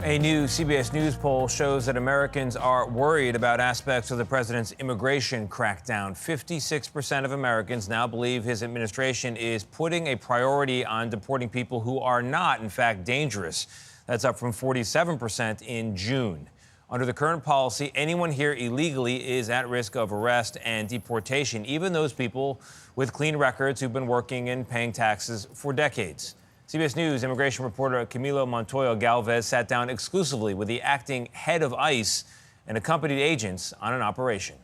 A new CBS News poll shows that Americans are worried about aspects of the president's immigration crackdown. 56% of Americans now believe his administration is putting a priority on deporting people who are not, in fact, dangerous. That's up from 47% in June. Under the current policy, anyone here illegally is at risk of arrest and deportation, even those people with clean records who've been working and paying taxes for decades. CBS News immigration reporter Camilo Montoya-Galvez sat down exclusively with the acting head of ICE and accompanied agents on an operation.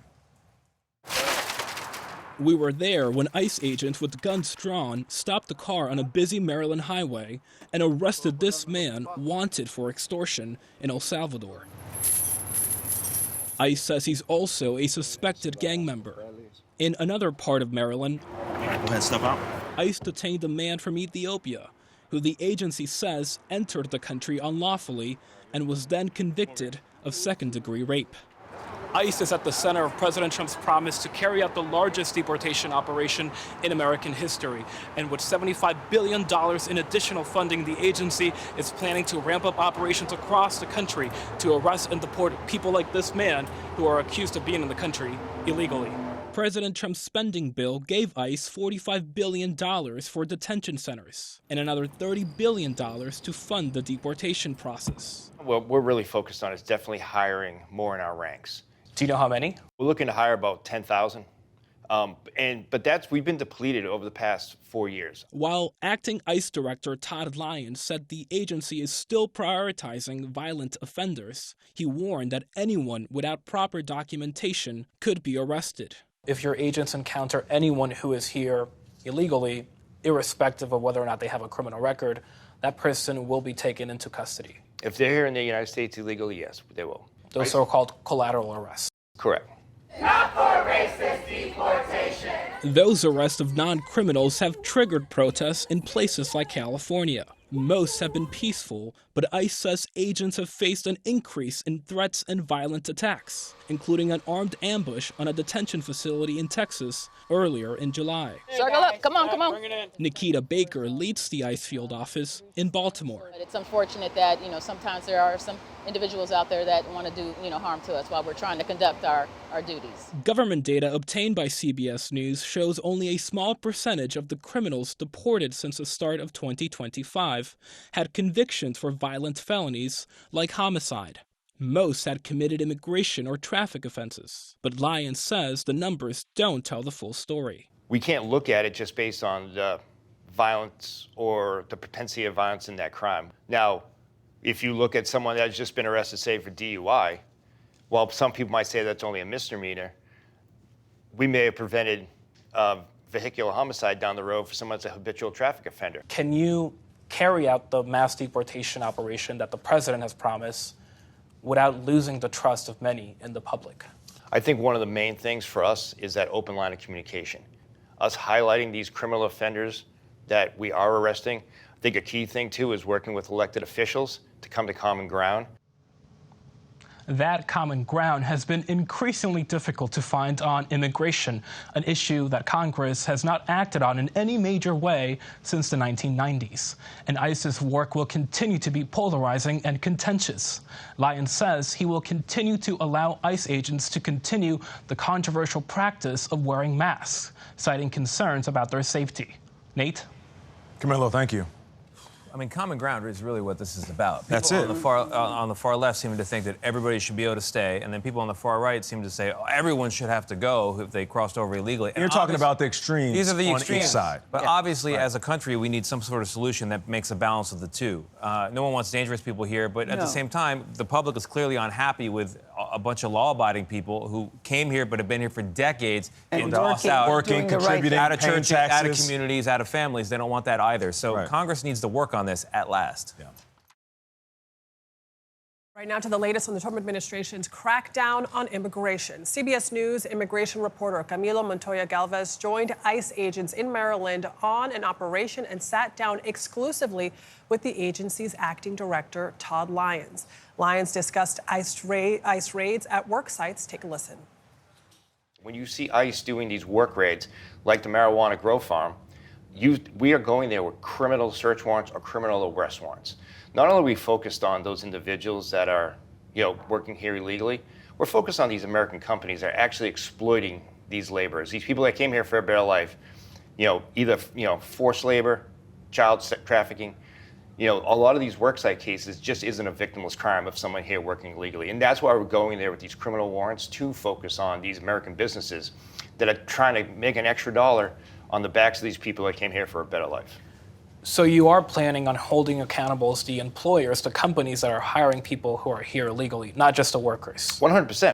We were there when ICE agents with guns drawn stopped the car on a busy Maryland highway and arrested this man wanted for extortion in El Salvador. ICE says he's also a suspected gang member. In another part of Maryland, go ahead, step out. ICE detained a man from Ethiopia who the agency says entered the country unlawfully and was then convicted of second-degree rape. ICE is at the center of President Trump's promise to carry out the largest deportation operation in American history. And with $75 billion in additional funding, the agency is planning to ramp up operations across the country to arrest and deport people like this man who are accused of being in the country illegally. President Trump's spending bill gave ICE $45 billion for detention centers and another $30 billion to fund the deportation process. What we're really focused on is definitely hiring more in our ranks. Do you know how many? We're looking to hire about 10,000. But we've been depleted over the past 4 years. While acting ICE Director Todd Lyons said the agency is still prioritizing violent offenders, he warned that anyone without proper documentation could be arrested. If your agents encounter anyone who is here illegally, irrespective of whether or not they have a criminal record, that person will be taken into custody. If they're here in the United States illegally, yes, they will. Those are called collateral arrests. Correct. Not for racist deportation. Those arrests of non-criminals have triggered protests in places like California. Most have been peaceful, but ICE says agents have faced an increase in threats and violent attacks, including an armed ambush on a detention facility in Texas earlier in July. Circle up, come on, come on. Nikita Baker leads the ICE field office in Baltimore. It's unfortunate that, sometimes there are some individuals out there that want to do, harm to us while we're trying to conduct our duties. Government data obtained by CBS News shows only a small percentage of the criminals deported since the start of 2025 had convictions for violent felonies like homicide. Most had committed immigration or traffic offenses. But Lyons says the numbers don't tell the full story. We can't look at it just based on the violence or the propensity of violence in that crime. Now, if you look at someone that's just been arrested, say, for DUI, while some people might say that's only a misdemeanor, we may have prevented vehicular homicide down the road for someone that's a habitual traffic offender. Can you carry out the mass deportation operation that the president has promised without losing the trust of many in the public? I think one of the main things for us is that open line of communication. Us highlighting these criminal offenders that we are arresting. I think a key thing, too, is working with elected officials to come to common ground. That common ground has been increasingly difficult to find on immigration, an issue that Congress has not acted on in any major way since the 1990s. And ICE's work will continue to be polarizing and contentious. Lyons says he will continue to allow ICE agents to continue the controversial practice of wearing masks, citing concerns about their safety. Nate? Camilo, thank you. I mean, common ground is really what this is about. People That's it. On the far left seem to think that everybody should be able to stay, and then people on the far right seem to say everyone should have to go if they crossed over illegally. You're talking about the extremes. These are the on extremes. each side. But obviously, as a country, we need some sort of solution that makes a balance of the two. No one wants dangerous people here, but at the same time, the public is clearly unhappy with a bunch of law-abiding people who came here but have been here for decades and lost out, working, contributing, out of paying churches, taxes, out of communities, out of families. They don't want that either. So Congress needs to work on this at last. Yeah. Right now to the latest on the Trump administration's crackdown on immigration. CBS News immigration reporter Camilo Montoya-Galvez joined ICE agents in Maryland on an operation and sat down exclusively with the agency's acting director, Todd Lyons. Lyons discussed ICE raids at work sites. Take a listen. When you see ICE doing these work raids, like the marijuana grow farm, we are going there with criminal search warrants or criminal arrest warrants. not only are we focused on those individuals that are, working here illegally, we're focused on these American companies that are actually exploiting these laborers, these people that came here for a better life, either, forced labor, child trafficking. A lot of these worksite cases just isn't a victimless crime of someone here working illegally. And that's why we're going there with these criminal warrants to focus on these American businesses that are trying to make an extra dollar on the backs of these people that came here for a better life. So you are planning on holding accountable the employers, the companies that are hiring people who are here illegally, not just the workers? 100%.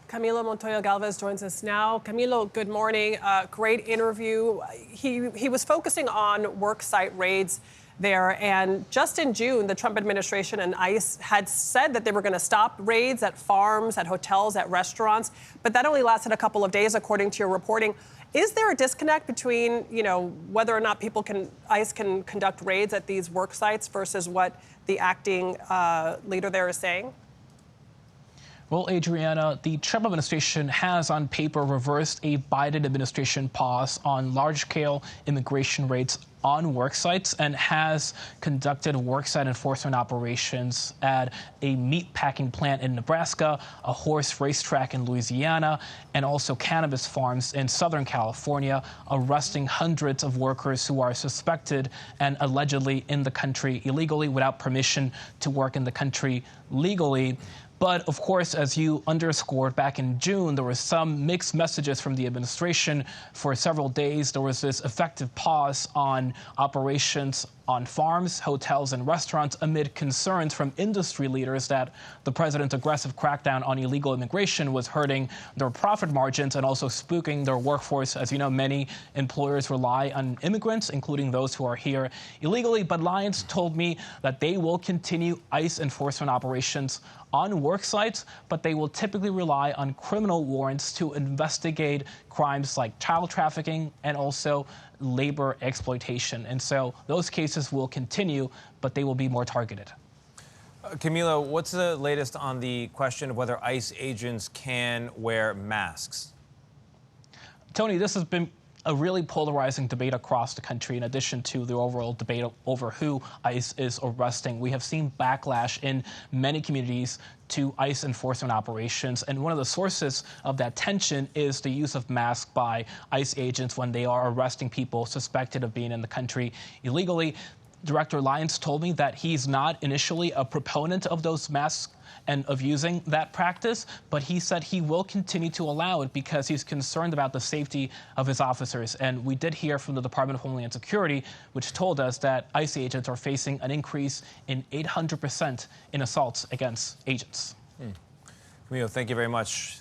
Camilo Montoya-Galvez joins us now. Camilo, good morning. Great interview. He was focusing on worksite raids there. And just in June, the Trump administration and ICE had said that they were going to stop raids at farms, at hotels, at restaurants. But that only lasted a couple of days, according to your reporting. Is there a disconnect between, whether or not ICE can conduct raids at these work sites versus what the acting leader there is saying? Well, Adriana, the Trump administration has on paper reversed a Biden administration pause on large-scale immigration raids on work sites and has conducted worksite enforcement operations at a meat packing plant in Nebraska, a horse racetrack in Louisiana, and also cannabis farms in Southern California, arresting hundreds of workers who are suspected and allegedly in the country illegally without permission to work in the country legally. But, of course, as you underscored back in June, there were some mixed messages from the administration. For several days, there was this effective pause on operations on farms, hotels, and restaurants amid concerns from industry leaders that the president's aggressive crackdown on illegal immigration was hurting their profit margins and also spooking their workforce. As you know, many employers rely on immigrants, including those who are here illegally. But Lyons told me that they will continue ICE enforcement operations on work sites, but they will typically rely on criminal warrants to investigate crimes like child trafficking and also labor exploitation. And so those cases will continue, but they will be more targeted. Camilo, what's the latest on the question of whether ICE agents can wear masks? Tony, this has been a really polarizing debate across the country. In addition to the overall debate over who ICE is arresting, we have seen backlash in many communities to ICE enforcement operations. And one of the sources of that tension is the use of masks by ICE agents when they are arresting people suspected of being in the country illegally. Director Lyons told me that he's not initially a proponent of those masks and of using that practice, but he said he will continue to allow it because he's concerned about the safety of his officers. And we did hear from the Department of Homeland Security, which told us that ICE agents are facing an increase in 800% in assaults against agents. Camilo, thank you very much.